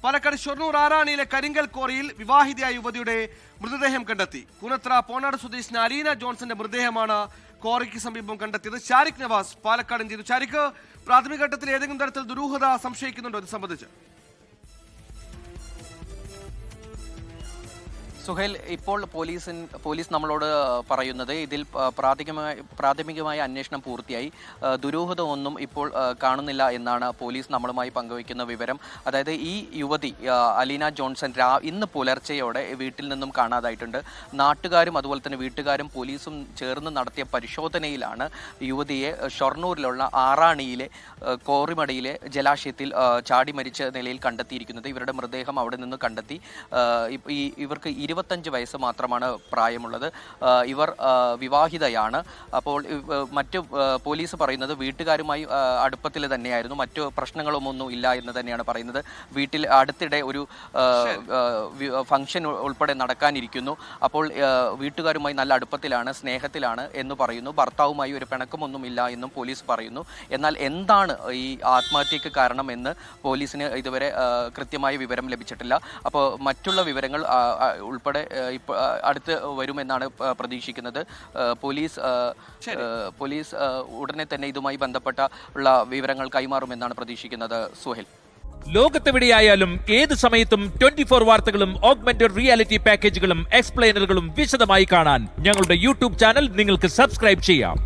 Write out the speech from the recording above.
പാലക്കാട് ഷൊർണൂർ ആറാണിയിലെ കരിങ്കൽ കോറിയിൽ വിവാഹിതയായ യുവതിയുടെ മൃതദേഹം കണ്ടെത്തി. കൂനത്ര പോനാട് സ്വദേശിനി അലീന ജോൺസന്റെ മൃതദേഹമാണ് കോറിക്ക് സമീപം കണ്ടെത്തിയത്. ഷാരിഖ് നവാസ് പാലക്കാട് ചെയ്തു. ഷാരിഖ്, പ്രാഥമിക ഘട്ടത്തിൽ ഏതെങ്കിലും തരത്തിൽ ദുരൂഹത സംശയിക്കുന്നുണ്ടോ ഇത് സംബന്ധിച്ച്? സുഹേൽ, ഇപ്പോൾ പോലീസ് നമ്മളോട് പറയുന്നത് ഇതിൽ പ്രാഥമികമായ അന്വേഷണം പൂർത്തിയായി, ദുരൂഹത ഒന്നും ഇപ്പോൾ കാണുന്നില്ല എന്നാണ് പോലീസ് നമ്മളുമായി പങ്കുവയ്ക്കുന്ന വിവരം. അതായത് ഈ യുവതി അലീന ജോൺസൺ ഇന്ന് പുലർച്ചെയോടെ വീട്ടിൽ നിന്നും കാണാതായിട്ടുണ്ട്. നാട്ടുകാരും അതുപോലെ തന്നെ വീട്ടുകാരും പോലീസും ചേർന്ന് നടത്തിയ പരിശോധനയിലാണ് യുവതിയെ ഷൊർണൂരിലുള്ള ആറാണിയിലെ കോറിമടയിലെ ജലാശയത്തിൽ ചാടി മരിച്ച നിലയിൽ കണ്ടെത്തിയിരിക്കുന്നത്. ഇവരുടെ മൃതദേഹം അവിടെ നിന്ന് കണ്ടെത്തി. ഇവർക്ക് 25 വയസ്സ് മാത്രമാണ് പ്രായമുള്ളത്. ഇവർ വിവാഹിതയാണ്. അപ്പോൾ മറ്റു പോലീസ് പറയുന്നത് വീട്ടുകാരുമായി അടുപ്പത്തിൽ തന്നെയായിരുന്നു, മറ്റു പ്രശ്നങ്ങളൊന്നും ഇല്ല എന്ന് തന്നെയാണ് പറയുന്നത്. വീട്ടിൽ അടുത്തിടെ ഒരു ഫംഗ്ഷൻ ഉൾപ്പെടെ നടക്കാനിരിക്കുന്നു. അപ്പോൾ വീട്ടുകാരുമായി നല്ല അടുപ്പത്തിലാണ്, സ്നേഹത്തിലാണ് എന്ന് പറയുന്നു. ഭർത്താവുമായി ഒരു പിണക്കമൊന്നുമില്ല എന്നും പോലീസ് പറയുന്നു. എന്നാൽ എന്താണ് ഈ ആത്മഹത്യക്ക് കാരണം എന്ന് പോലീസിന് ഇതുവരെ കൃത്യമായ വിവരം ലഭിച്ചിട്ടില്ല. അപ്പോൾ മറ്റുള്ള വിവരങ്ങൾ ഉൾപ്പെടെ അടുത്ത് വരുമെന്നാണ് പ്രതീക്ഷിക്കുന്നത്. പോലീസ് ഉടനെ തന്നെ ഇതുമായി ബന്ധപ്പെട്ട ഉള്ള വിവരങ്ങൾ കൈമാറുമെന്നാണ് പ്രതീക്ഷിക്കുന്നത്. സുഹേൽ, ലോകത്തെവിടെയായാലും ഏത് സമയത്തും 24 വാർത്തകളും ഓഗ്മെന്റഡ് റിയാലിറ്റി പാക്കേജുകളും എക്സ്പ്ലെയിനറുകളും വിശദമായി കാണാൻ ഞങ്ങളുടെ യൂട്യൂബ് ചാനൽ നിങ്ങൾക്ക് സബ്സ്ക്രൈബ് ചെയ്യാം.